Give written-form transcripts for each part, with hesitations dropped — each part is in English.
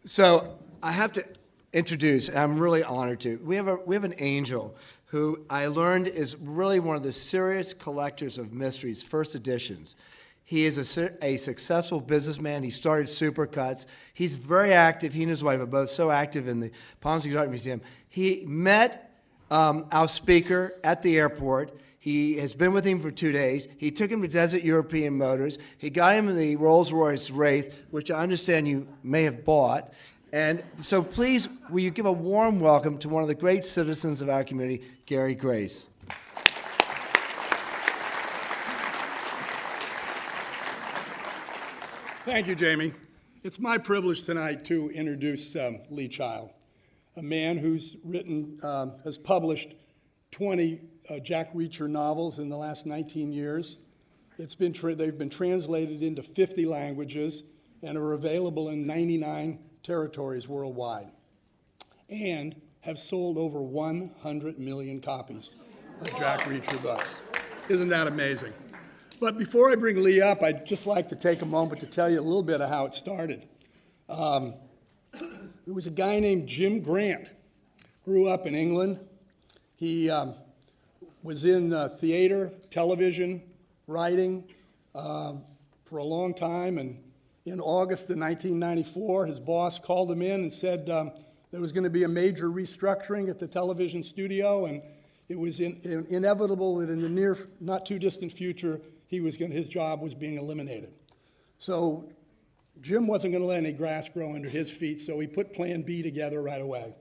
So I have to introduce, and I'm really honored to. We have an angel who I learned is really one of the serious collectors of mysteries, first editions. He is a successful businessman. He started Supercuts. He's very active. He and his wife are both so active in the Palm Springs Art Museum. He met our speaker at the airport. He has been with him for 2 days. He took him to Desert European Motors. He got him in the Rolls-Royce Wraith, which I understand you may have bought. And so please, will you give a warm welcome to one of the great citizens of our community, Gary Grace. Thank you, Jamie. It's my privilege tonight to introduce Lee Child, a man who's has published 20 Jack Reacher novels in the last 19 years. They've been translated into 50 languages and are available in 99 territories worldwide, and have sold over 100 million copies of Jack Reacher books. Isn't that amazing? But before I bring Lee up, I'd just like to take a moment to tell you a little bit of how it started. There was a guy named Jim Grant, grew up in England. He was in theater, television, writing for a long time, and in August of 1994, his boss called him in and said there was going to be a major restructuring at the television studio, and it was inevitable that in the near, not too distant future, his job was being eliminated. So Jim wasn't going to let any grass grow under his feet, so he put Plan B together right away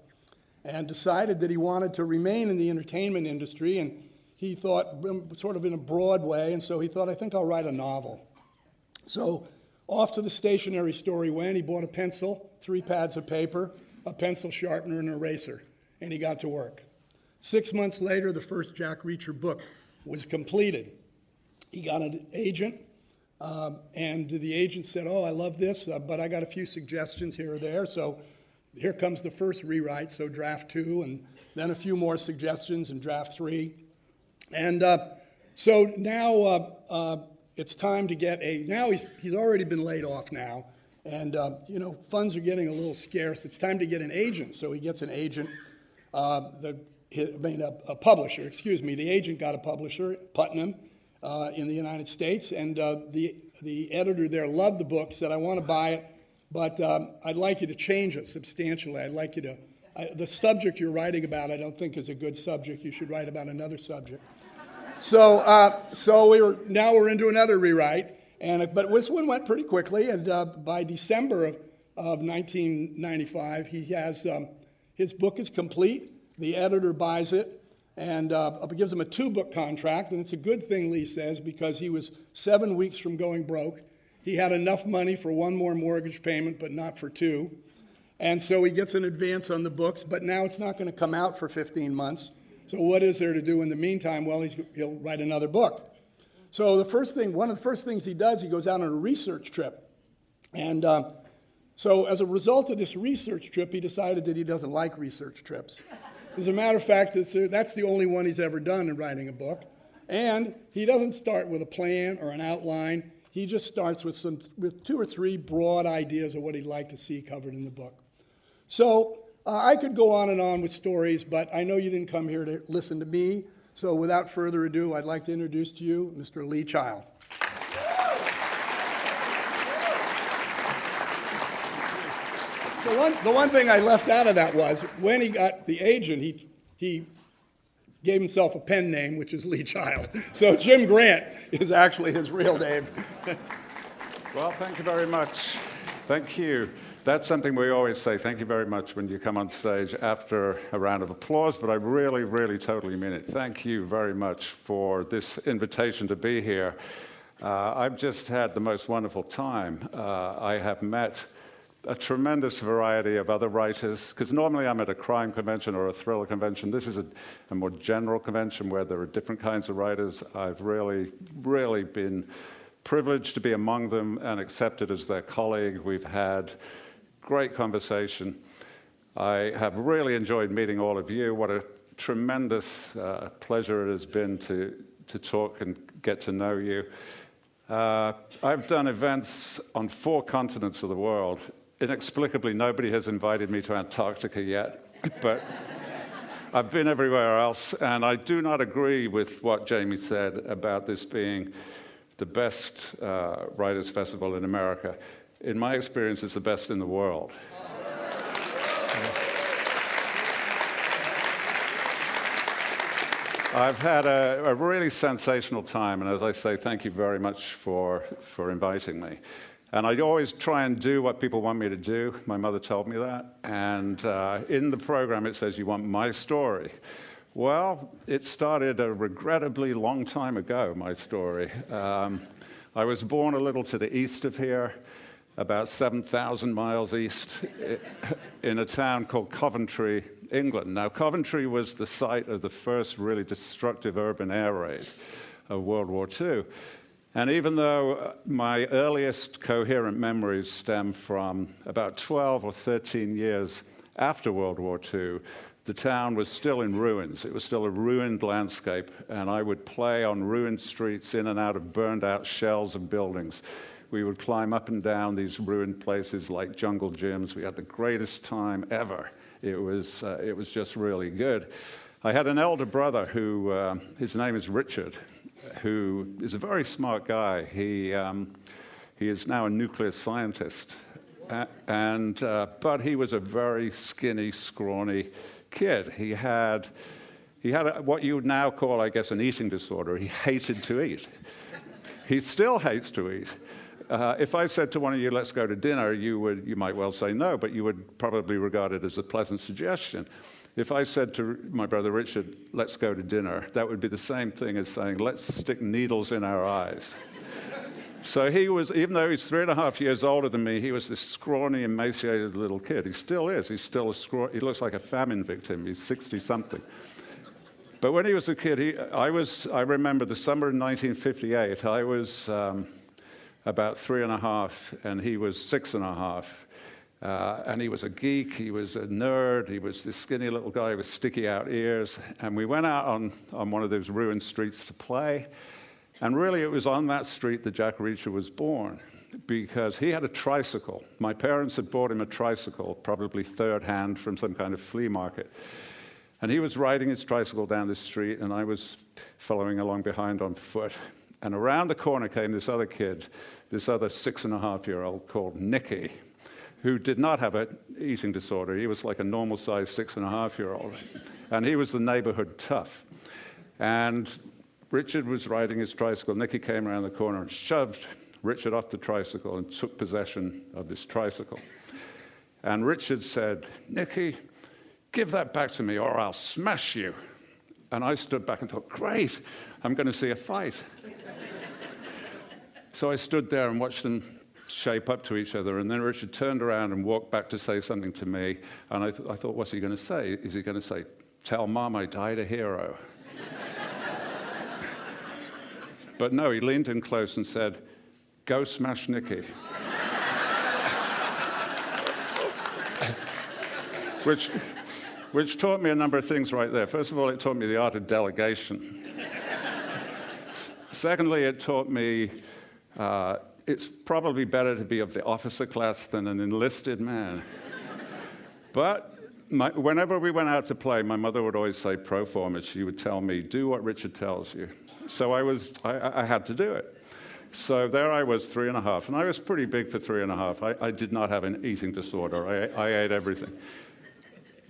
and decided that he wanted to remain in the entertainment industry, and he thought sort of in a broad way, and so he thought, I think I'll write a novel. So off to the stationery store he went. He bought a pencil, 3 pads of paper, a pencil sharpener, and an eraser, and he got to work. 6 months later, the first Jack Reacher book was completed. He got an agent, and the agent said, I love this, but I got a few suggestions here or there. So here comes the first rewrite, so draft 2, and then a few more suggestions in draft 3. And so now it's time to get now he's already been laid off now, and funds are getting a little scarce. It's time to get an agent. So he gets an agent, a publisher, excuse me. The agent got a publisher, Putnam, in the United States, and the editor there loved the book, said, I want to buy it, but I'd like you to change it substantially. I'd like you to, the subject you're writing about I don't think is a good subject. You should write about another subject. So we're into another rewrite, but this one went pretty quickly, and by December of 1995, he has his book is complete. The editor buys it and gives him a 2-book contract, and it's a good thing, Lee says, because he was 7 weeks from going broke. He had enough money for 1 more mortgage payment, but not for 2. And so he gets an advance on the books, but now it's not going to come out for 15 months. So what is there to do in the meantime? Well, he'll write another book. So one of the first things he does, he goes out on a research trip. And so as a result of this research trip, he decided that he doesn't like research trips. As a matter of fact, that's the only one he's ever done in writing a book. And he doesn't start with a plan or an outline. He just starts with 2 or 3 broad ideas of what he'd like to see covered in the book. So I could go on and on with stories, but I know you didn't come here to listen to me. So without further ado, I'd like to introduce to you Mr. Lee Child. The one thing I left out of that was when he got the agent, he gave himself a pen name, which is Lee Child. So Jim Grant is actually his real name. Well, thank you very much. Thank you. That's something we always say, thank you very much, when you come on stage after a round of applause, but I really, really totally mean it. Thank you very much for this invitation to be here. I've just had the most wonderful time. I have met a tremendous variety of other writers, because normally I'm at a crime convention or a thriller convention. This is a more general convention where there are different kinds of writers. I've really, really been privileged to be among them and accepted as their colleague. We've had great conversation. I have really enjoyed meeting all of you. What a tremendous pleasure it has been to talk and get to know you. I've done events on 4 continents of the world inexplicably, nobody has invited me to Antarctica yet, but I've been everywhere else, and I do not agree with what Jamie said about this being the best writers' festival in America. In my experience, it's the best in the world. I've had a really sensational time, and as I say, thank you very much for inviting me. And I always try and do what people want me to do. My mother told me that. And in the program, it says, you want my story. Well, it started a regrettably long time ago, my story. I was born a little to the east of here, about 7,000 miles east, in a town called Coventry, England. Now, Coventry was the site of the first really destructive urban air raid of World War II. And even though my earliest coherent memories stem from about 12 or 13 years after World War II, the town was still in ruins. It was still a ruined landscape, and I would play on ruined streets in and out of burned-out shells of buildings. We would climb up and down these ruined places like jungle gyms. We had the greatest time ever. It was just really good. I had an elder brother who, his name is Richard, who is a very smart guy. He is now a nuclear scientist, but he was a very skinny, scrawny kid. He had what you would now call, I guess, an eating disorder. He hated to eat. He still hates to eat. If I said to one of you, let's go to dinner, you might well say no, but you would probably regard it as a pleasant suggestion. If I said to my brother Richard, let's go to dinner, that would be the same thing as saying, let's stick needles in our eyes. So he was, even though he's 3.5 years older than me, he was this scrawny, emaciated little kid. He still is. He's still he looks like a famine victim. He's 60-something. But when he was a kid, I remember the summer of 1958, I was about 3.5, and he was 6.5. And he was a geek, he was a nerd, he was this skinny little guy with sticky out ears. And we went out on one of those ruined streets to play. And really it was on that street that Jack Reacher was born, because he had a tricycle. My parents had bought him a tricycle, probably third hand from some kind of flea market. And he was riding his tricycle down the street, and I was following along behind on foot. And around the corner came this other kid, this other 6.5-year-old called Nicky, who did not have an eating disorder. He was like a normal-sized 6.5-year-old. And he was the neighborhood tough. And Richard was riding his tricycle. Nicky came around the corner and shoved Richard off the tricycle and took possession of this tricycle. And Richard said, Nicky, give that back to me or I'll smash you. And I stood back and thought, great, I'm going to see a fight. So I stood there and watched them shape up to each other, and then Richard turned around and walked back to say something to me, and I thought, what's he going to say? Is he going to say, tell Mom I died a hero? But no, he leaned in close and said, go smash Nicky. Which taught me a number of things right there. First of all, it taught me the art of delegation. Secondly, it taught me it's probably better to be of the officer class than an enlisted man. But whenever we went out to play, my mother would always say pro forma. She would tell me, do what Richard tells you. So I had to do it. So there I was, 3.5, and I was pretty big for 3.5. I did not have an eating disorder. I ate everything.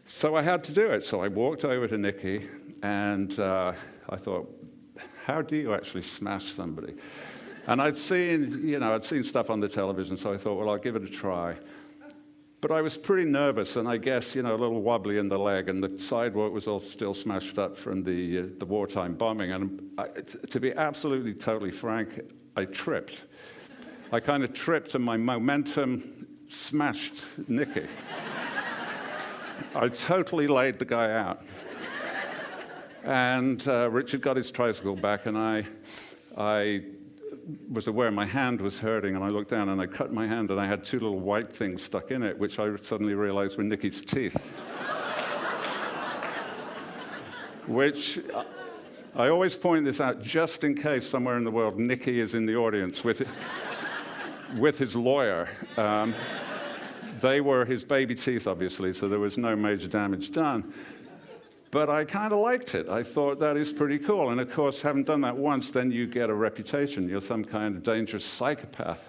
So I had to do it. So I walked over to Nicky, and I thought, how do you actually smash somebody? And I'd seen stuff on the television, so I thought, well, I'll give it a try. But I was pretty nervous, and I guess, a little wobbly in the leg, and the sidewalk was all still smashed up from the wartime bombing. And to be absolutely, totally frank, I tripped. I kind of tripped, and my momentum smashed Nicky. I totally laid the guy out. And Richard got his tricycle back, and I was aware my hand was hurting, and I looked down and I cut my hand, and I had two little white things stuck in it, which I suddenly realized were Nicky's teeth. Which I always point this out just in case somewhere in the world Nicky is in the audience with his lawyer. They were his baby teeth, obviously, so there was no major damage done. But I kind of liked it. I thought that is pretty cool. And of course, having done that once, then you get a reputation. You're some kind of dangerous psychopath.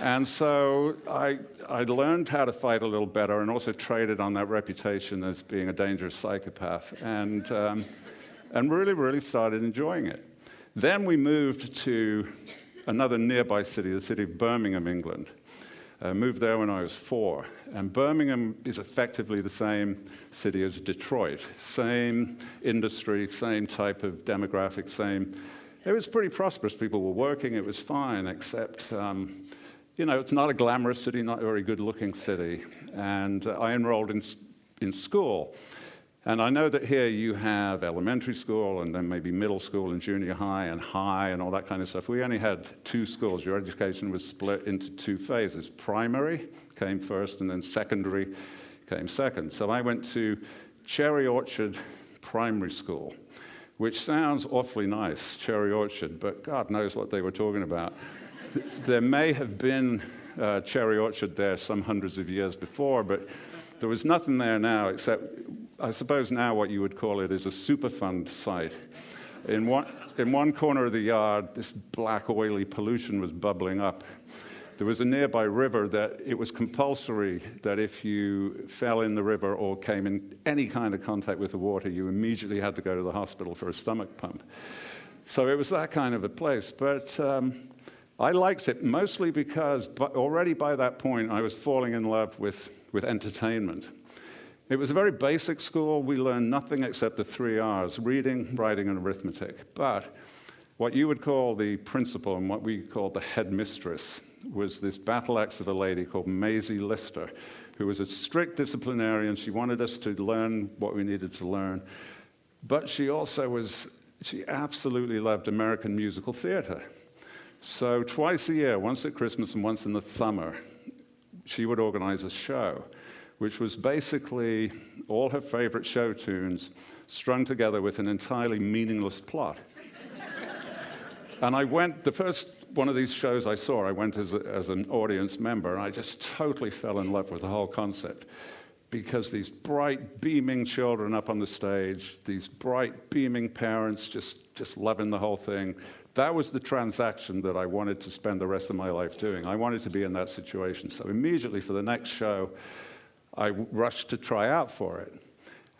And so I learned how to fight a little better and also traded on that reputation as being a dangerous psychopath and really, really started enjoying it. Then we moved to another nearby city, the city of Birmingham, England. I moved there when I was 4. And Birmingham is effectively the same city as Detroit. Same industry, same type of demographic, same. It was pretty prosperous. People were working. It was fine, except, it's not a glamorous city, not a very good-looking city. And I enrolled in school. And I know that here you have elementary school and then maybe middle school and junior high and all that kind of stuff. We only had 2 schools. Your education was split into 2 phases. Primary came first and then secondary came second. So I went to Cherry Orchard Primary School, which sounds awfully nice, Cherry Orchard, but God knows what they were talking about. There may have been Cherry Orchard there some hundreds of years before, but there was nothing there now except, I suppose now what you would call it is a Superfund site. In one corner of the yard, this black oily pollution was bubbling up. There was a nearby river that it was compulsory that if you fell in the river or came in any kind of contact with the water, you immediately had to go to the hospital for a stomach pump. So it was that kind of a place. But I liked it mostly because already by that point I was falling in love with entertainment. It was a very basic school. We learned nothing except the 3 R's, reading, writing, and arithmetic. But what you would call the principal and what we called the headmistress was this battle axe of a lady called Maisie Lister, who was a strict disciplinarian. She wanted us to learn what we needed to learn. But she absolutely loved American musical theater. So twice a year, once at Christmas and once in the summer, she would organize a show, which was basically all her favorite show tunes strung together with an entirely meaningless plot. And I went, the first one of these shows I saw, I went as an audience member, and I just totally fell in love with the whole concept. Because these bright, beaming children up on the stage, these bright, beaming parents just loving the whole thing, that was the transaction that I wanted to spend the rest of my life doing. I wanted to be in that situation. So immediately for the next show, I rushed to try out for it.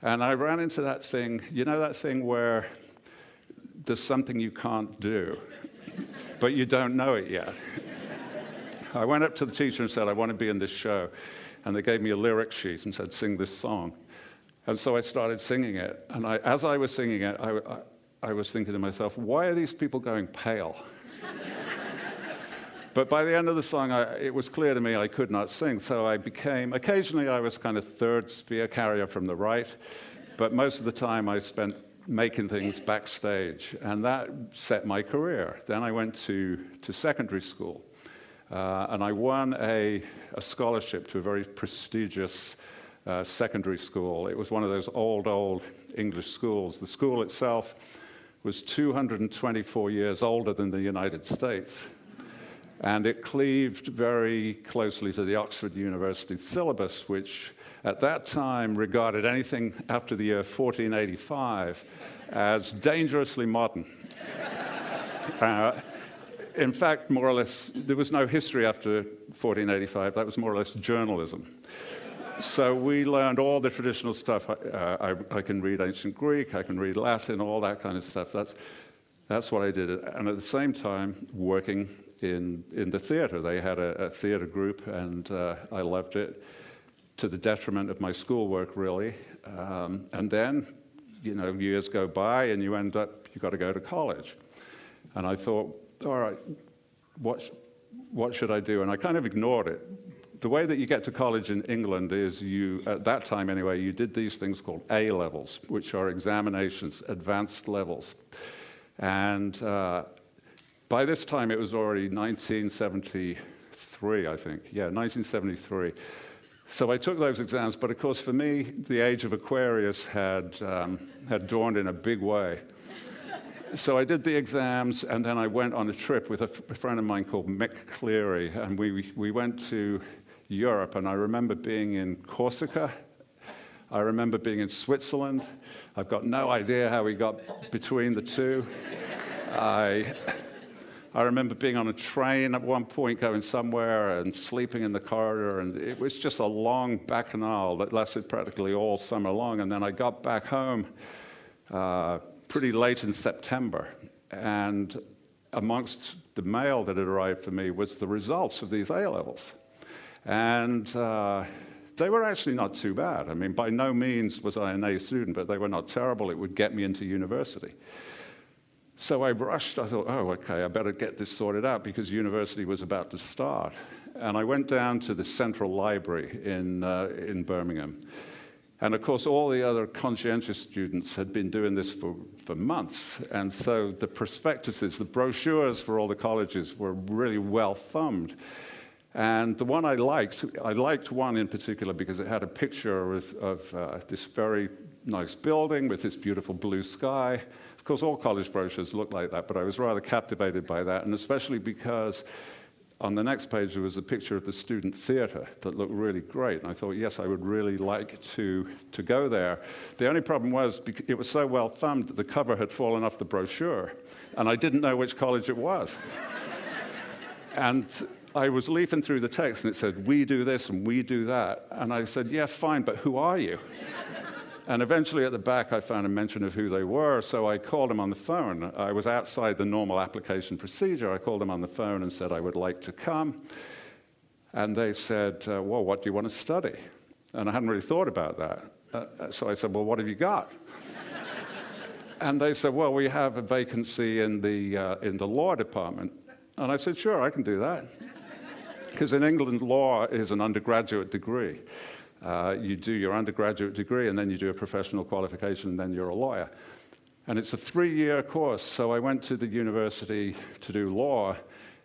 And I ran into that thing, that thing where there's something you can't do, but you don't know it yet. I went up to the teacher and said, I want to be in this show. And they gave me a lyric sheet and said, sing this song. And so I started singing it. And as I was singing it, I was thinking to myself, why are these people going pale? But by the end of the song, it was clear to me I could not sing. So occasionally I was kind of third spear carrier from the right. But most of the time I spent making things backstage. And that set my career. Then I went to secondary school. And I won a scholarship to a very prestigious secondary school. It was one of those old English schools. The school itself was 224 years older than the United States. And it cleaved very closely to the Oxford University syllabus, which at that time regarded anything after the year 1485 as dangerously modern. In fact, more or less, there was no history after 1485. That was more or less journalism. So we learned all the traditional stuff. I can read ancient Greek, I can read Latin, all that kind of stuff. That's what I did. And at the same time, working in the theater. They had a theater group, and I loved it to the detriment of my schoolwork, really. And then, years go by, and you've got to go to college. And I thought, all right, what should I do? And I kind of ignored it. The way that you get to college in England is at that time anyway, you did these things called A levels, which are examinations, advanced levels. And by this time, it was already 1973, I think. Yeah, 1973. So I took those exams, but of course, for me, the age of Aquarius had dawned in a big way. So I did the exams, and then I went on a trip with a friend of mine called Mick Cleary, and we went to Europe, and I remember being in Corsica. I remember being in Switzerland. I've got no idea how we got between the two. I remember being on a train at one point going somewhere and sleeping in the corridor, and it was just a long bacchanal that lasted practically all summer long. And then I got back home pretty late in September, and amongst the mail that had arrived for me was the results of these A-levels. And they were actually not too bad. I mean, by no means was I an A student, but they were not terrible. It would get me into university. So I rushed. I thought, oh, okay, I better get this sorted out because university was about to start. And I went down to the Central Library in Birmingham. And of course, all the other conscientious students had been doing this for months. And so the prospectuses, the brochures for all the colleges were really well thumbed. And the one I liked one in particular because it had a picture of this very nice building with this beautiful blue sky. Of course, all college brochures look like that, but I was rather captivated by that, and especially because on the next page there was a picture of the student theater that looked really great, and I thought, yes, I would really like to go there. The only problem was it was so well thumbed that the cover had fallen off the brochure, and I didn't know which college it was. And I was leafing through the text, and it said, we do this and we do that. And I said, yeah, fine, but who are you? And eventually at the back I found a mention of who they were, so I called them on the phone. I was outside the normal application procedure. I called them on the phone and said I would like to come. And they said, well, what do you want to study? And I hadn't really thought about that. So I said, well, what have you got? And they said, well, we have a vacancy in the law department. And I said, sure, I can do that. Because in England, law is an undergraduate degree. You do your undergraduate degree, and then you do a professional qualification, and then you're a lawyer. And it's a 3-year course, so I went to the university to do law,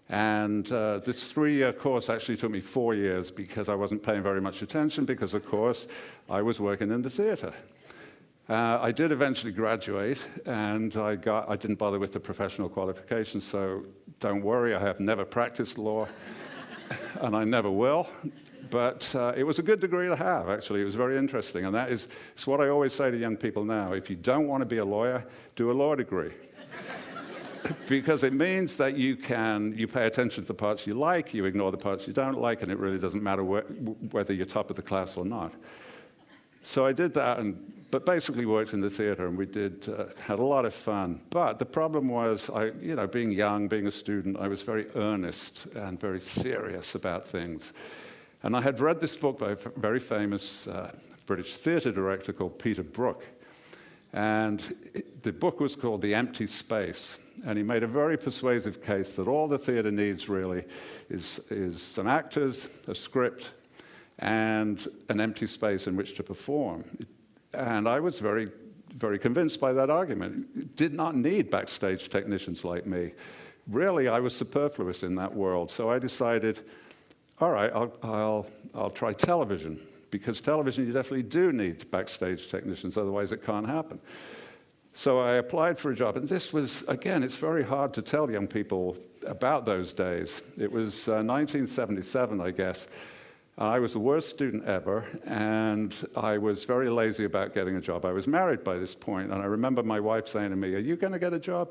and this 3-year course actually took me 4 years because I wasn't paying very much attention because, of course, I was working in the theater. I did eventually graduate, and I didn't bother with the professional qualification, so don't worry, I have never practiced law, and I never will. But it was a good degree to have, actually. It was very interesting. And it's what I always say to young people now. If you don't want to be a lawyer, do a law degree. Because it means that you pay attention to the parts you like, you ignore the parts you don't like, and it really doesn't matter whether you're top of the class or not. So I did that, but basically worked in the theater, and we had a lot of fun. But the problem was, being young, being a student, I was very earnest and very serious about things. And I had read this book by a very famous British theatre director called Peter Brook. And the book was called The Empty Space. And he made a very persuasive case that all the theatre needs really is some actors, a script, and an empty space in which to perform. And I was very, very convinced by that argument. It did not need backstage technicians like me. Really, I was superfluous in that world. So I decided, all right, I'll try television, because television you definitely do need backstage technicians, otherwise it can't happen. So I applied for a job, and this was, again, it's very hard to tell young people about those days. It was 1977, I guess. I was the worst student ever, and I was very lazy about getting a job. I was married by this point, and I remember my wife saying to me, "Are you going to get a job?"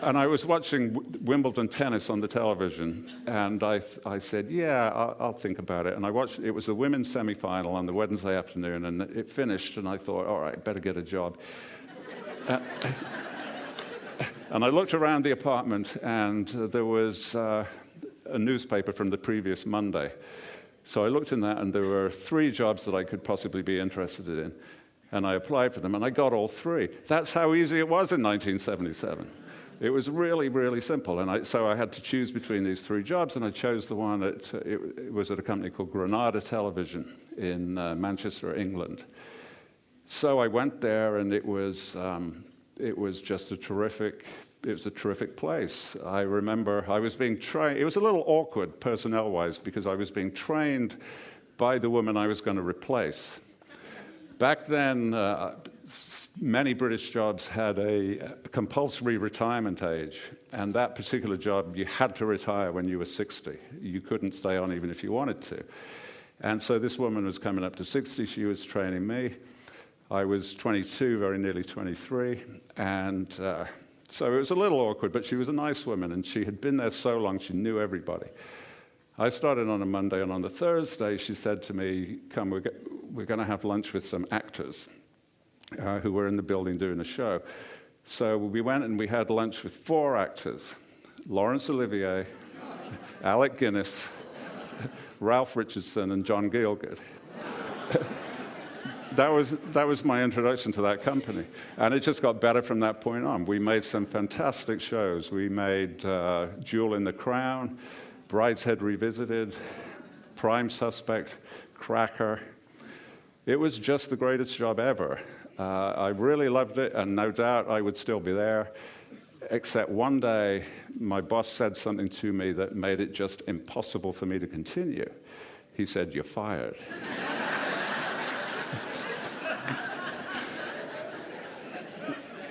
And I was watching Wimbledon tennis on the television, and I said, yeah, I'll think about it. And I watched, it was the women's semi-final on the Wednesday afternoon, and it finished, and I thought, all right, better get a job. And I looked around the apartment, and there was a newspaper from the previous Monday. So I looked in that, and there were 3 jobs that I could possibly be interested in. And I applied for them, and I got all 3. That's how easy it was in 1977. It was really, really simple. And so I had to choose between these 3 jobs, and I chose the one it was at a company called Granada Television in Manchester, England. So I went there, and it was just a terrific place. I remember I was being trained. It was a little awkward personnel-wise because I was being trained by the woman I was going to replace. Back then, many British jobs had a compulsory retirement age, and that particular job, you had to retire when you were 60. You couldn't stay on even if you wanted to. And so this woman was coming up to 60. She was training me. I was 22, very nearly 23, and so it was a little awkward, but she was a nice woman, and she had been there so long, she knew everybody. I started on a Monday, and on the Thursday, she said to me, come, we're going to have lunch with some actors who were in the building doing a show. So we went and we had lunch with 4 actors: Laurence Olivier, Alec Guinness, Ralph Richardson, and John Gielgud. That was my introduction to that company. And it just got better from that point on. We made some fantastic shows. We made Jewel in the Crown, Brideshead Revisited, Prime Suspect, Cracker. It was just the greatest job ever. I really loved it, and no doubt I would still be there, except one day my boss said something to me that made it just impossible for me to continue. He said, "You're fired."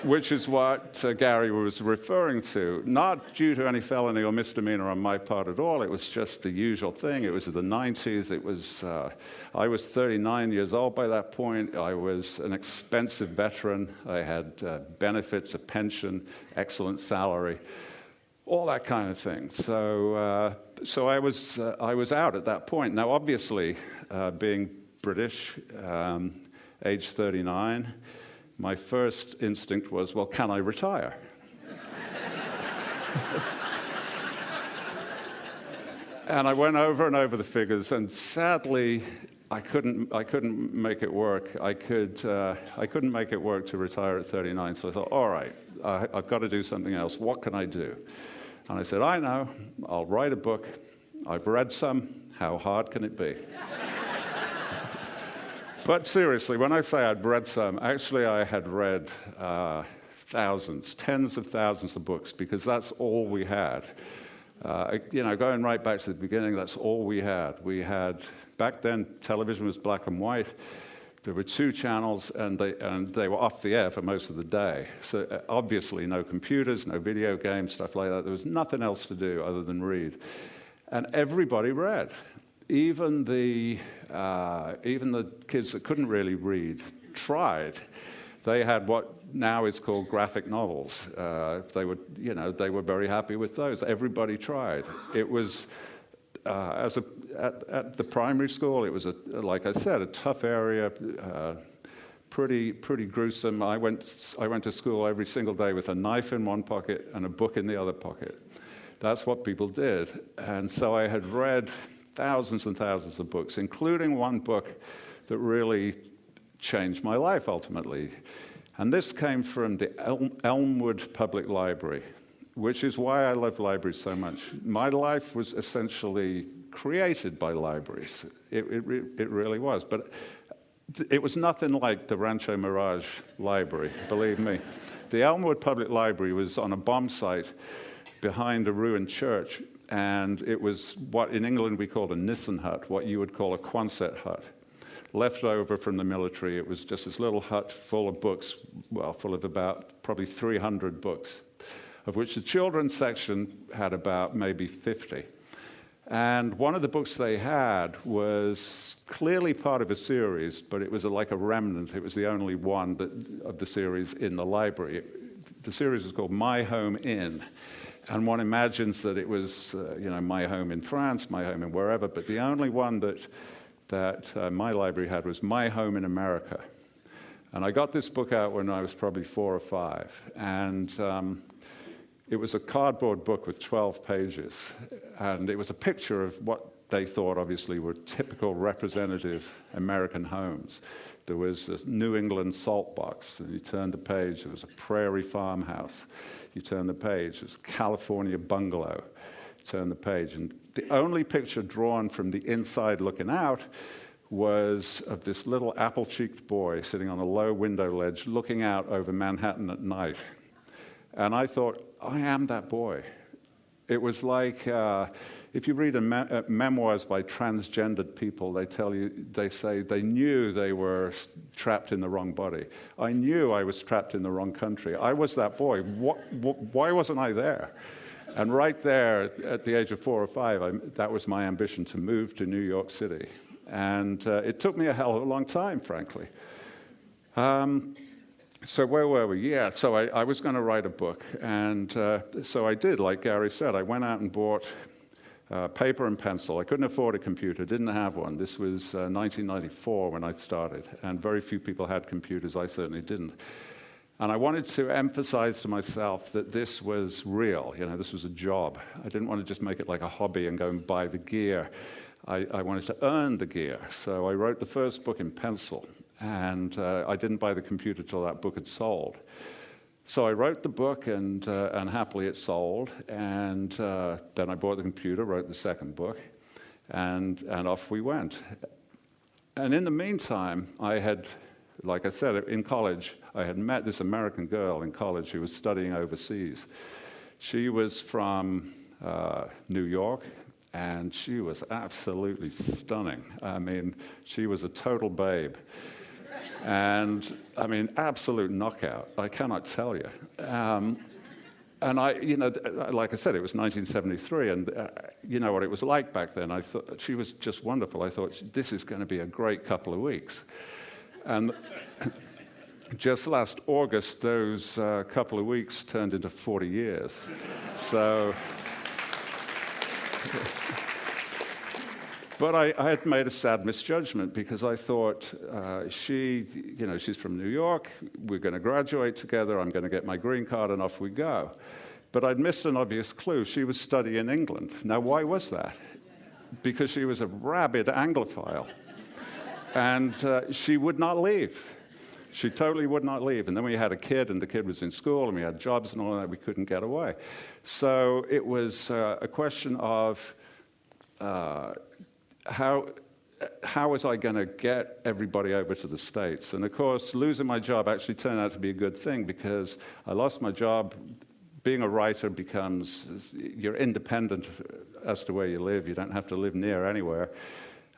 Which is what Gary was referring to, not due to any felony or misdemeanor on my part at all. It was just the usual thing. It was the 90s. I was 39 years old by that point. I was an expensive veteran. I had benefits, a pension, excellent salary, all that kind of thing. So I was out at that point. Now, obviously, being British, age 39. My first instinct was, well, can I retire? And I went over and over the figures, and sadly, I couldn't make it work. I couldn't make it work to retire at 39. So I thought, all right, I've got to do something else. What can I do? And I said, I know. I'll write a book. I've read some. How hard can it be? But seriously, when I say I'd read some, actually I had read thousands, tens of thousands of books, because that's all we had. Going right back to the beginning, that's all we had. Back then, television was black and white. There were 2 channels, and they were off the air for most of the day. So obviously, no computers, no video games, stuff like that. There was nothing else to do other than read. And everybody read. Even the kids that couldn't really read tried. They had what now is called graphic novels. They were very happy with those. Everybody tried. It was at the primary school. It was like I said, a tough area, pretty gruesome. I went to school every single day with a knife in one pocket and a book in the other pocket. That's what people did. And so I had read thousands and thousands of books, including one book that really changed my life ultimately. And this came from the Elmwood Public Library, which is why I love libraries so much. My life was essentially created by libraries. It really was. But it was nothing like the Rancho Mirage library, believe me. The Elmwood Public Library was on a bomb site behind a ruined church, and it was what in England we called a Nissen hut, what you would call a Quonset hut, left over from the military. It was just this little hut full of books, full of about probably 300 books, of which the children's section had about maybe 50. And one of the books they had was clearly part of a series, but it was like a remnant. It was the only one of the series in the library. The series was called My Home Inn. And one imagines that it was, my home in France, my home in wherever, but the only one that my library had was My Home in America. And I got this book out when I was probably 4 or 5. And it was a cardboard book with 12 pages. And it was a picture of what they thought, obviously, were typical representative American homes. There was a New England salt box, and you turned the page, there was a prairie farmhouse. You turn the page, there's a California bungalow. Turn the page, and the only picture drawn from the inside looking out was of this little apple-cheeked boy sitting on a low window ledge looking out over Manhattan at night. And I thought, I am that boy. It was like if you read memoirs by transgendered people, they say they knew they were trapped in the wrong body. I knew I was trapped in the wrong country. I was that boy. Why wasn't I there? And right there, at the age of 4 or 5, that was my ambition, to move to New York City. And it took me a hell of a long time, frankly. So where were we? Yeah, so I was going to write a book. And so I did, like Gary said. I went out and bought paper and pencil. I couldn't afford a computer, didn't have one. This was 1994 when I started. And very few people had computers. I certainly didn't. And I wanted to emphasize to myself that this was real. This was a job. I didn't want to just make it like a hobby and go and buy the gear. I wanted to earn the gear. So I wrote the first book in pencil. And I didn't buy the computer till that book had sold. So I wrote the book, and happily it sold. And then I bought the computer, wrote the second book, and off we went. And in the meantime, I had, like I said, in college, I had met this American girl in college who was studying overseas. She was from New York, and she was absolutely stunning. I mean, she was a total babe. And, I mean, absolute knockout, I cannot tell you. And I, like I said, it was 1973, and you know what it was like back then. I thought she was just wonderful. I thought, this is going to be a great couple of weeks. And just last August, those couple of weeks turned into 40 years. So... But I had made a sad misjudgment, because I thought, she's from New York, we're going to graduate together, I'm going to get my green card, and off we go. But I'd missed an obvious clue. She was studying in England. Now, why was that? Because she was a rabid Anglophile. And she would not leave. She totally would not leave. And then we had a kid, and the kid was in school, and we had jobs and all that. We couldn't get away. So it was a question of... How was I going to get everybody over to the States? And of course, losing my job actually turned out to be a good thing, because I lost my job. Being a writer becomes, you're independent as to where you live. You don't have to live near anywhere.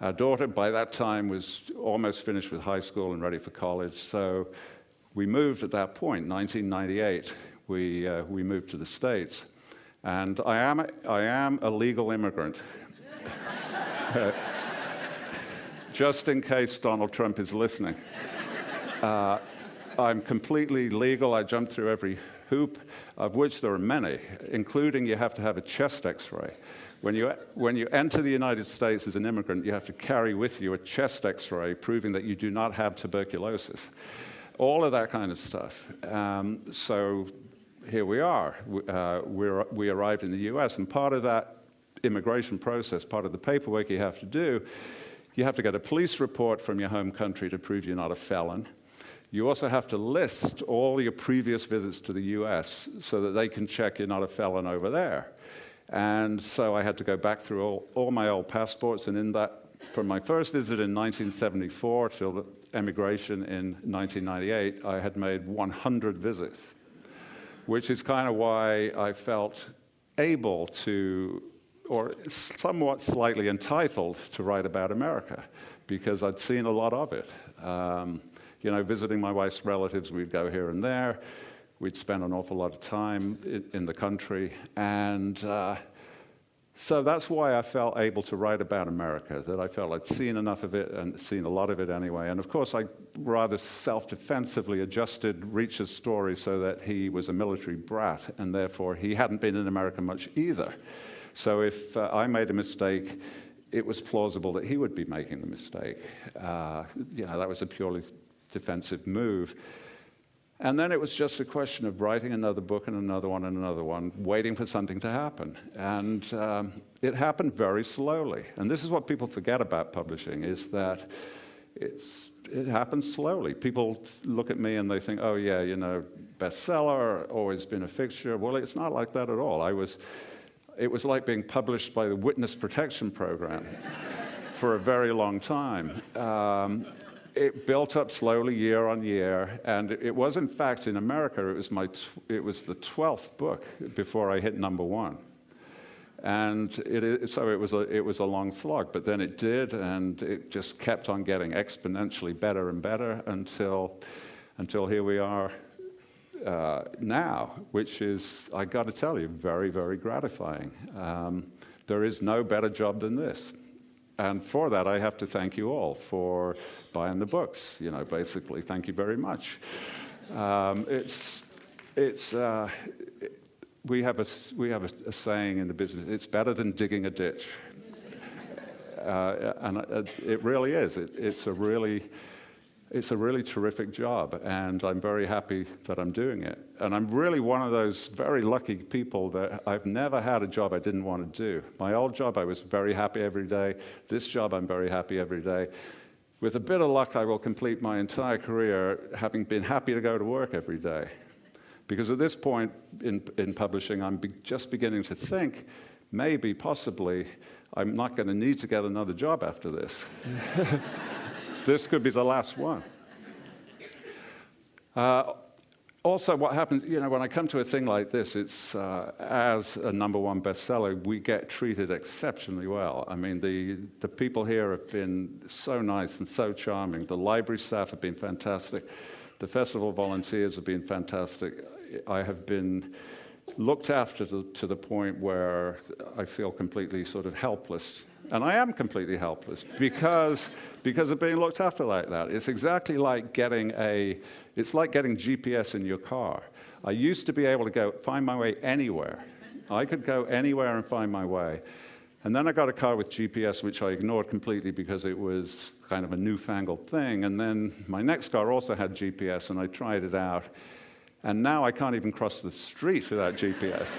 Our daughter, by that time, was almost finished with high school and ready for college. So we moved at that point, 1998. We moved to the States. And I am a legal immigrant. Just in case Donald Trump is listening. I'm completely legal. I jumped through every hoop, of which there are many, including you have to have a chest x-ray. When you enter the United States as an immigrant, you have to carry with you a chest x-ray proving that you do not have tuberculosis. All of that kind of stuff. So here we are. We arrived in the U.S., and part of that immigration process, part of the paperwork you have to do, you have to get a police report from your home country to prove you're not a felon. You also have to list all your previous visits to the U.S. so that they can check you're not a felon over there. And so I had to go back through all my old passports, and in that, from my first visit in 1974 till the emigration in 1998, I had made 100 visits, which is kind of why I felt able to, or somewhat slightly entitled to write about America, because I'd seen a lot of it. Visiting my wife's relatives, we'd go here and there. We'd spend an awful lot of time in the country. And so that's why I felt able to write about America, that I felt I'd seen enough of it and seen a lot of it anyway. And of course, I rather self-defensively adjusted Reach's story so that he was a military brat, and therefore he hadn't been in America much either. So if I made a mistake, it was plausible that he would be making the mistake. That was a purely defensive move. And then it was just a question of writing another book and another one and another one, waiting for something to happen. And it happened very slowly. And this is what people forget about publishing, is that it happens slowly. People look at me and they think, oh yeah, bestseller, always been a fixture. Well, it's not like that at all. It was like being published by the Witness Protection Program for a very long time. It built up slowly year on year, and it was, in fact, in America, it was the 12th book before I hit number one. And so it was a long slog, but then it did, and it just kept on getting exponentially better and better until here we are now, which is, I got to tell you, very, very gratifying. There is no better job than this. And for that, I have to thank you all for buying the books. Basically, thank you very much. We have a saying in the business: it's better than digging a ditch, and it really is. It's a really terrific job, and I'm very happy that I'm doing it. And I'm really one of those very lucky people that I've never had a job I didn't want to do. My old job, I was very happy every day. This job, I'm very happy every day. With a bit of luck, I will complete my entire career having been happy to go to work every day. Because at this point in publishing, I'm just beginning to think, maybe, possibly, I'm not going to need to get another job after this. This could be the last one. Also, what happens, when I come to a thing like this, it's as a #1 bestseller, we get treated exceptionally well. I mean, the people here have been so nice and so charming. The library staff have been fantastic. The festival volunteers have been fantastic. I have been looked after to the point where I feel completely sort of helpless. And I am completely helpless because of being looked after like that. It's exactly like getting GPS in your car. I used to be able to find my way anywhere. I could go anywhere and find my way. And then I got a car with GPS, which I ignored completely because it was kind of a newfangled thing. And then my next car also had GPS, and I tried it out. And now I can't even cross the street without GPS.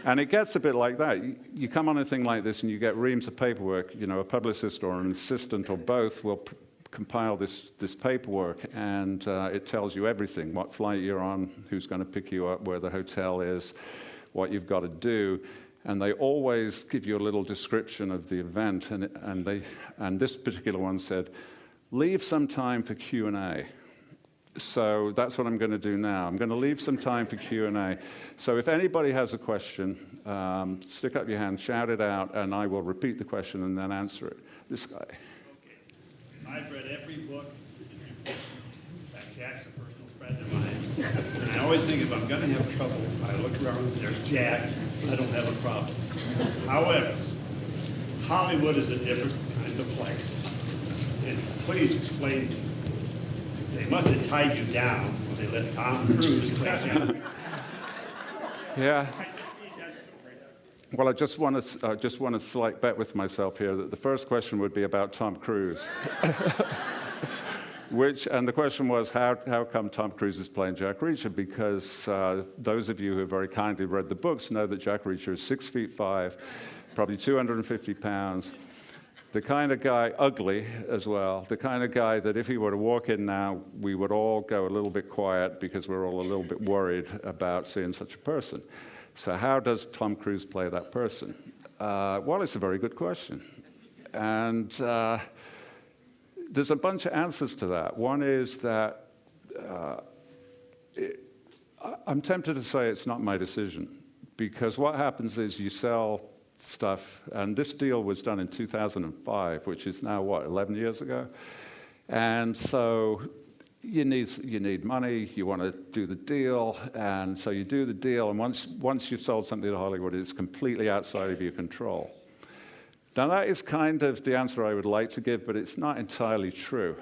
And it gets a bit like that. You come on a thing like this and you get reams of paperwork. A publicist or an assistant or both will compile this paperwork, and it tells you everything: what flight you're on, who's going to pick you up, where the hotel is, what you've got to do. And they always give you a little description of the event. And this particular one said, leave some time for Q&A. So that's what I'm going to do now. I'm going to leave some time for Q&A. So if anybody has a question, stick up your hand, shout it out, and I will repeat the question and then answer it. This guy. Okay. I've read every book. Jack's a personal friend of mine. And I always think if I'm going to have trouble, I look around, there's Jack, I don't have a problem. However, Hollywood is a different kind of place. And please explain to me. They must have tied you down when they let Tom Cruise play Jack. Yeah. Well, I just want a slight bet with myself here that the first question would be about Tom Cruise. And the question was, how come Tom Cruise is playing Jack Reacher? Because those of you who have very kindly read the books know that Jack Reacher is 6'5", probably 250 pounds. The kind of guy, ugly as well, the kind of guy that if he were to walk in now, we would all go a little bit quiet because we're all a little bit worried about seeing such a person. So how does Tom Cruise play that person? Well, it's a very good question. And there's a bunch of answers to that. One is that I'm tempted to say it's not my decision, because what happens is you sell stuff, and this deal was done in 2005, which is now 11 years ago. And so you need money, you want to do the deal, and so you do the deal, and once you've sold something to Hollywood, it's completely outside of your control. Now that is kind of the answer I would like to give, but it's not entirely true,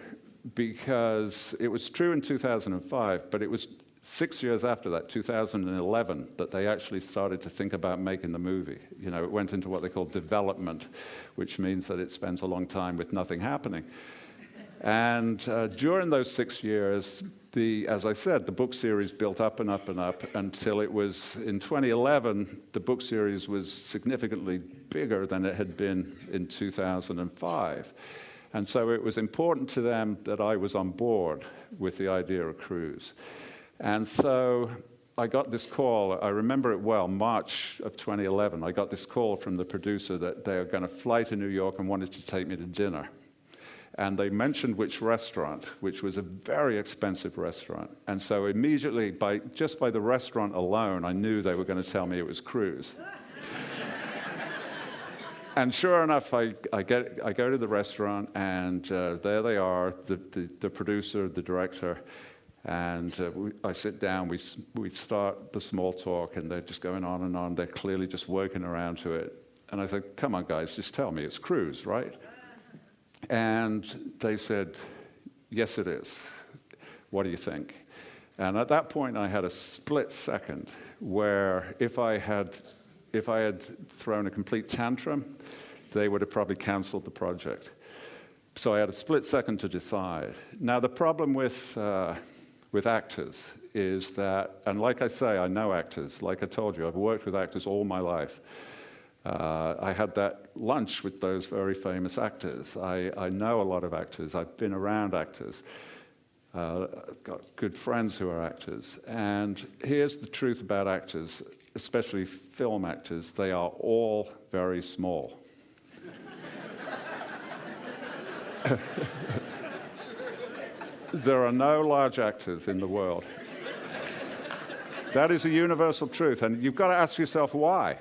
because it was true in 2005, but it was 6 years after that, 2011, that they actually started to think about making the movie. It went into what they call development, which means that it spends a long time with nothing happening. And during those 6 years, as I said, the book series built up and up and up until it was, in 2011, the book series was significantly bigger than it had been in 2005. And so it was important to them that I was on board with the idea of Cruise. And so I got this call, I remember it well, March of 2011. I got this call from the producer that they were going to fly to New York and wanted to take me to dinner. And they mentioned which restaurant, which was a very expensive restaurant. And so immediately, just by the restaurant alone, I knew they were going to tell me it was Cruise. And sure enough, I go to the restaurant, and there they are, the producer, the director, and I sit down. We start the small talk, and they're just going on and on. They're clearly just working around to it. And I said, "Come on, guys, just tell me, it's cruise, right?" And they said, "Yes, it is. What do you think?" And at that point, I had a split second where if I had thrown a complete tantrum, they would have probably cancelled the project. So I had a split second to decide. Now, the problem with actors is that, and like I say, I know actors. Like I told you, I've worked with actors all my life. I had that lunch with those very famous actors. I know a lot of actors. I've been around actors. I've got good friends who are actors. And here's the truth about actors, especially film actors. They are all very small. There are no large actors in the world. That is a universal truth, and you've got to ask yourself why.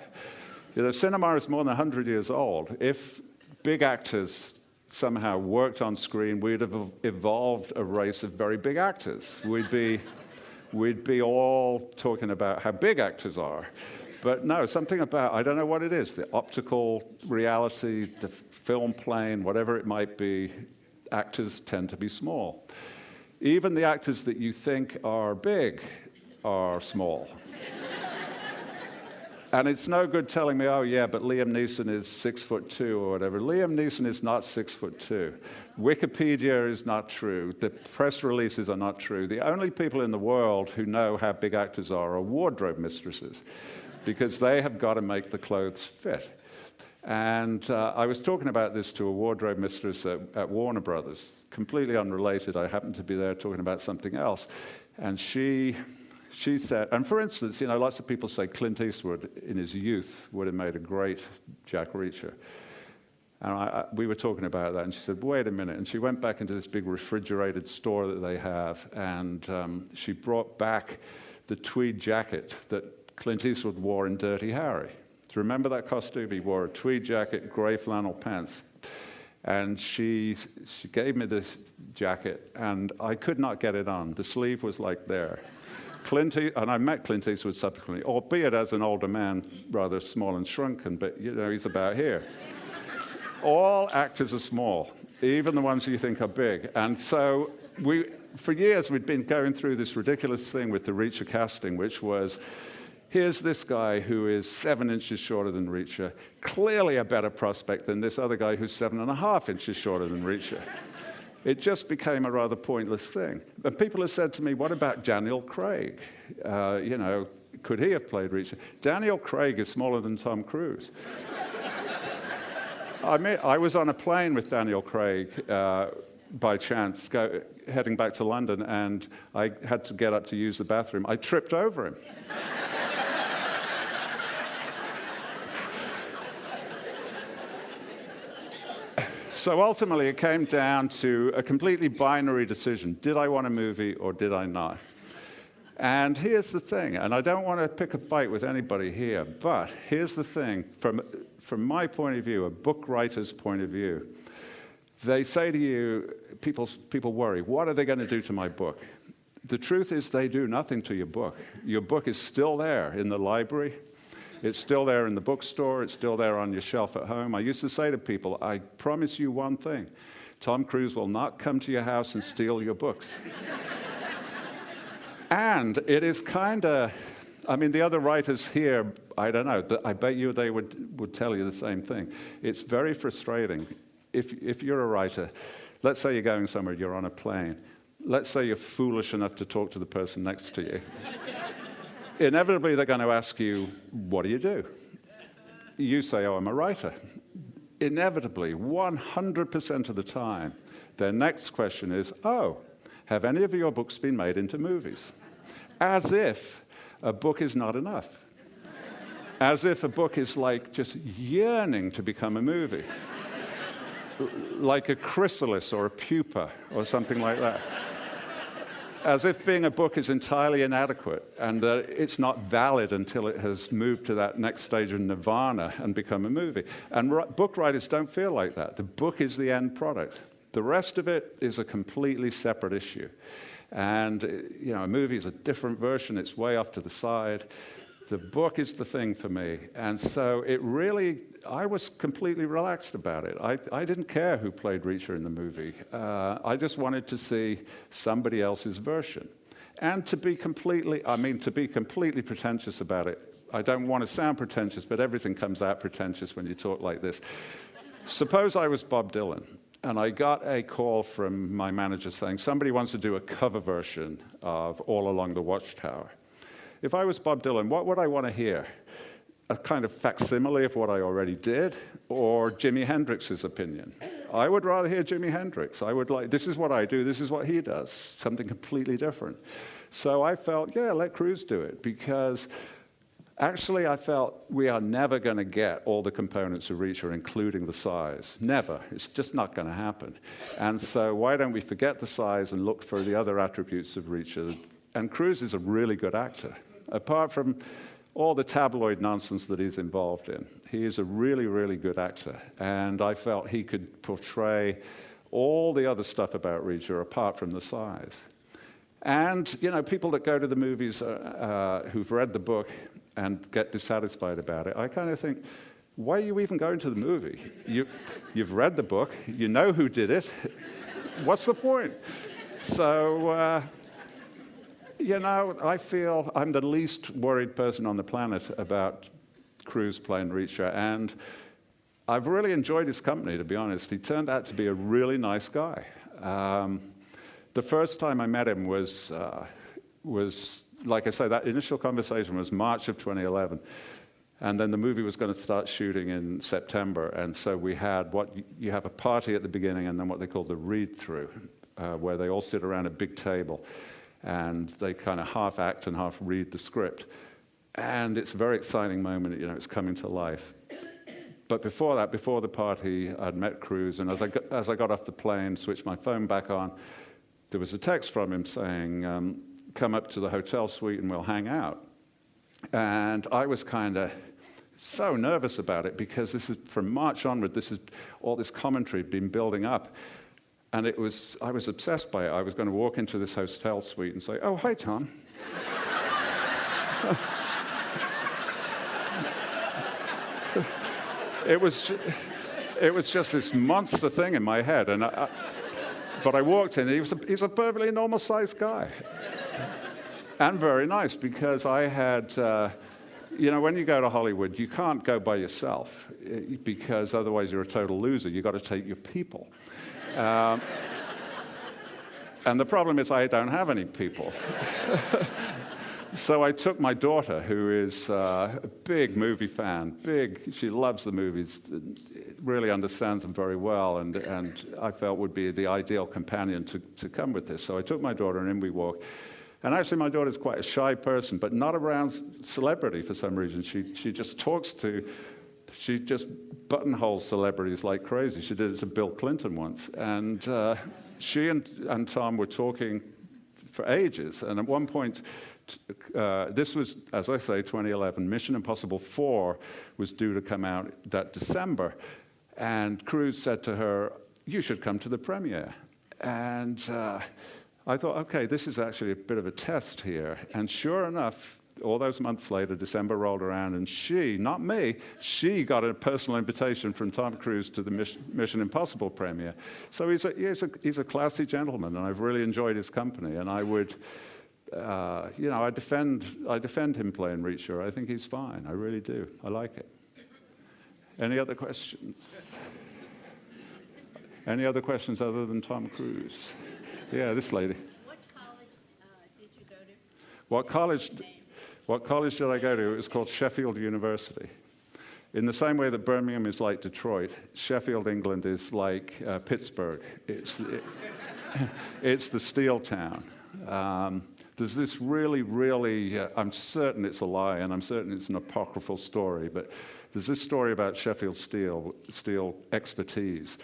You know, cinema is more than 100 years old. If big actors somehow worked on screen, we'd have evolved a race of very big actors. We'd be all talking about how big actors are. But no, something about, I don't know what it is, the optical reality, the film plane, whatever it might be, actors tend to be small. Even the actors that you think are big are small. And it's no good telling me, oh yeah, but Liam Neeson is 6'2" or whatever. Liam Neeson is not 6'2". Wikipedia is not true. The press releases are not true. The only people in the world who know how big actors are wardrobe mistresses, because they have got to make the clothes fit. And I was talking about this to a wardrobe mistress at Warner Brothers, completely unrelated. I happened to be there talking about something else. And she said, and for instance, you know, lots of people say Clint Eastwood in his youth would have made a great Jack Reacher. And we were talking about that, and she said, wait a minute. And she went back into this big refrigerated store that they have, and she brought back the tweed jacket that Clint Eastwood wore in Dirty Harry. Do you remember that costume? He wore a tweed jacket, grey flannel pants. And she gave me this jacket, and I could not get it on. The sleeve was like there. And I met Clint Eastwood subsequently, albeit as an older man, rather small and shrunken, but you know, he's about here. All actors are small, even the ones you think are big. And so for years we'd been going through this ridiculous thing with the Reacher casting, which was, here's this guy who is 7 inches shorter than Reacher, clearly a better prospect than this other guy who's 7.5 inches shorter than Reacher. It just became a rather pointless thing. And people have said to me, what about Daniel Craig? You know, could he have played Reacher? Daniel Craig is smaller than Tom Cruise. I was on a plane with Daniel Craig by chance, heading back to London, and I had to get up to use the bathroom. I tripped over him. So ultimately, it came down to a completely binary decision. Did I want a movie or did I not? And here's the thing, and I don't want to pick a fight with anybody here, but here's the thing. From my point of view, a book writer's point of view, they say to you, people worry, what are they going to do to my book? The truth is they do nothing to your book. Your book is still there in the library. It's still there in the bookstore. It's still there on your shelf at home. I used to say to people, I promise you one thing. Tom Cruise will not come to your house and steal your books. And it is kind of, I mean, the other writers here, I don't know, I bet you they would tell you the same thing. It's very frustrating. If you're a writer, let's say you're going somewhere, you're on a plane. Let's say you're foolish enough to talk to the person next to you. Inevitably, they're going to ask you, what do you do? You say, oh, I'm a writer. Inevitably, 100% of the time, their next question is, oh, have any of your books been made into movies? As if a book is not enough. As if a book is like just yearning to become a movie. Like a chrysalis or a pupa or something like that. as if being a book is entirely inadequate and that it's not valid until it has moved to that next stage of nirvana and become a movie. And book writers don't feel like that. The book is the end product. The rest of it is a completely separate issue. And, a movie is a different version. It's way off to the side. The book is the thing for me. And so I was completely relaxed about it. I didn't care who played Reacher in the movie. I just wanted to see somebody else's version. And to be completely pretentious about it. I don't want to sound pretentious, but everything comes out pretentious when you talk like this. Suppose I was Bob Dylan, and I got a call from my manager saying somebody wants to do a cover version of All Along the Watchtower. If I was Bob Dylan, what would I want to hear? A kind of facsimile of what I already did, or Jimi Hendrix's opinion? I would rather hear Jimi Hendrix. This is what I do, this is what he does, something completely different. So I felt, let Cruise do it, because actually I felt we are never going to get all the components of Reacher, including the size. Never. It's just not going to happen. And so why don't we forget the size and look for the other attributes of Reacher? And Cruise is a really good actor. Apart from all the tabloid nonsense that he's involved in, he is a really, really good actor. And I felt he could portray all the other stuff about Reacher apart from the size. And, people that go to the movies who've read the book and get dissatisfied about it, I kind of think, why are you even going to the movie? You've read the book, you know who did it. What's the point? So... I feel I'm the least worried person on the planet about Cruise playing Reacher, and I've really enjoyed his company, to be honest. He turned out to be a really nice guy. The first time I met him was, like I say, that initial conversation was March of 2011, and then the movie was going to start shooting in September, and so we had you have a party at the beginning, and then what they call the read-through, where they all sit around a big table. And they kind of half act and half read the script. And it's a very exciting moment, it's coming to life. But before the party, I'd met Cruise, and as I got off the plane, switched my phone back on, there was a text from him saying, come up to the hotel suite and we'll hang out. And I was kind of so nervous about it, because this is from March onward, all this commentary had been building up. And I was obsessed by it. I was going to walk into this hotel suite and say, "Oh, hi, Tom." It was just this monster thing in my head. But I walked in, he's a perfectly normal-sized guy. And very nice, because I had... when you go to Hollywood, you can't go by yourself, because otherwise you're a total loser. You've got to take your people. And the problem is I don't have any people. So I took my daughter, who is a big movie fan, she loves the movies, really understands them very well, and I felt would be the ideal companion to come with this. So I took my daughter, and in we walked. And actually, my daughter's quite a shy person, but not around celebrity for some reason. She just buttonholes celebrities like crazy. She did it to Bill Clinton once. And she and Tom were talking for ages. And at one point, this was, as I say, 2011. Mission Impossible 4 was due to come out that December. And Cruise said to her, "You should come to the premiere." And I thought, okay, this is actually a bit of a test here. And sure enough, all those months later, December rolled around, and she, not me, she got a personal invitation from Tom Cruise to the Mission Impossible premiere. So he's a classy gentleman, and I've really enjoyed his company. And I would, I defend him playing Reacher. I think he's fine. I really do. I like it. Any other questions? Any other questions other than Tom Cruise? Yeah, this lady. What college did you go to? What college did I go to? It was called Sheffield University. In the same way that Birmingham is like Detroit, Sheffield, England is like Pittsburgh. It's the steel town. There's this really, I'm certain it's a lie, and I'm certain it's an apocryphal story, but there's this story about Sheffield steel expertise,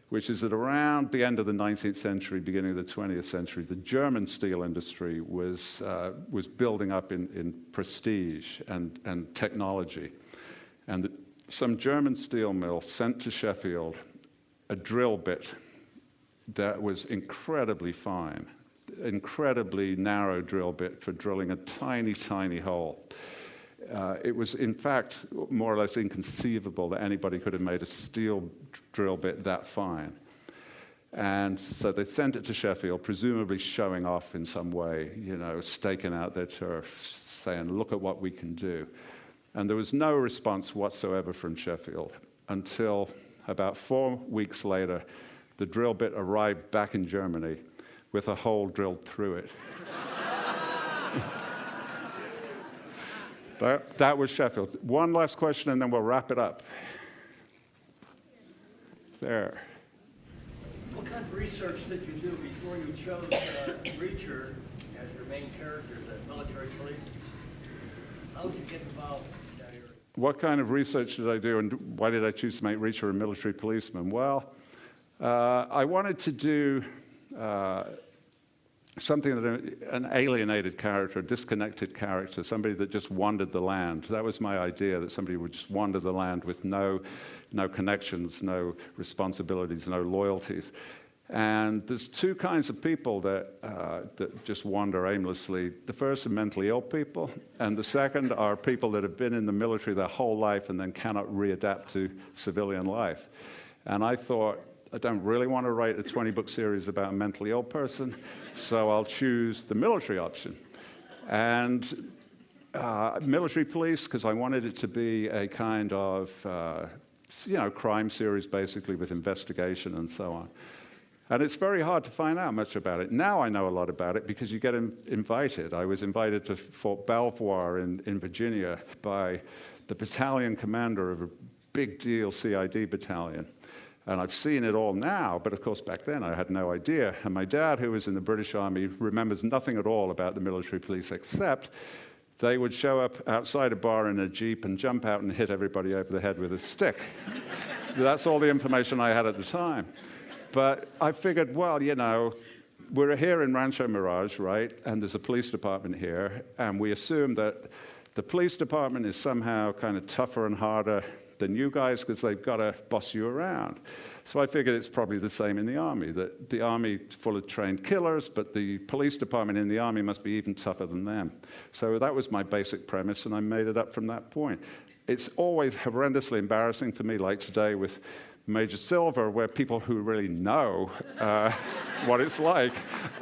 which is that around the end of the 19th century, beginning of the 20th century, the German steel industry was building up in prestige and technology. And some German steel mill sent to Sheffield a drill bit that was incredibly fine, incredibly narrow drill bit for drilling a tiny, tiny hole. It was, in fact, more or less inconceivable that anybody could have made a steel drill bit that fine. And so they sent it to Sheffield, presumably showing off in some way, staking out their turf, saying, look at what we can do. And there was no response whatsoever from Sheffield until about 4 weeks later, the drill bit arrived back in Germany with a hole drilled through it. That was Sheffield. One last question, and then we'll wrap it up. There. What kind of research did you do before you chose Reacher as your main character, as a military police? How did you get involved in that area? What kind of research did I do, and why did I choose to make Reacher a military policeman? Well, I wanted to do something that an alienated character, a disconnected character, somebody that just wandered the land. That was my idea, that somebody would just wander the land with no connections, no responsibilities, no loyalties. And there's two kinds of people that just wander aimlessly. The first are mentally ill people, and the second are people that have been in the military their whole life and then cannot readapt to civilian life. And I thought, I don't really want to write a 20-book series about a mentally ill person, so I'll choose the military option. And military police, because I wanted it to be a kind of, crime series, basically, with investigation and so on. And it's very hard to find out much about it. Now I know a lot about it because you get invited. I was invited to Fort Belvoir in Virginia by the battalion commander of a big deal CID battalion. And I've seen it all now, but of course back then I had no idea. And my dad, who was in the British Army, remembers nothing at all about the military police except they would show up outside a bar in a Jeep and jump out and hit everybody over the head with a stick. That's all the information I had at the time. But I figured, well, we're here in Rancho Mirage, right? And there's a police department here. And we assume that the police department is somehow kind of tougher and harder than you guys because they've got to boss you around. So I figured it's probably the same in the Army, that the Army is full of trained killers, but the police department in the Army must be even tougher than them. So that was my basic premise, and I made it up from that point. It's always horrendously embarrassing for me, like today with Major Silver, where people who really know what it's like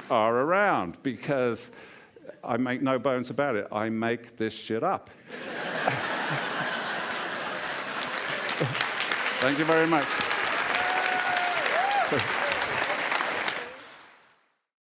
are around, because I make no bones about it. I make this shit up. Thank you very much.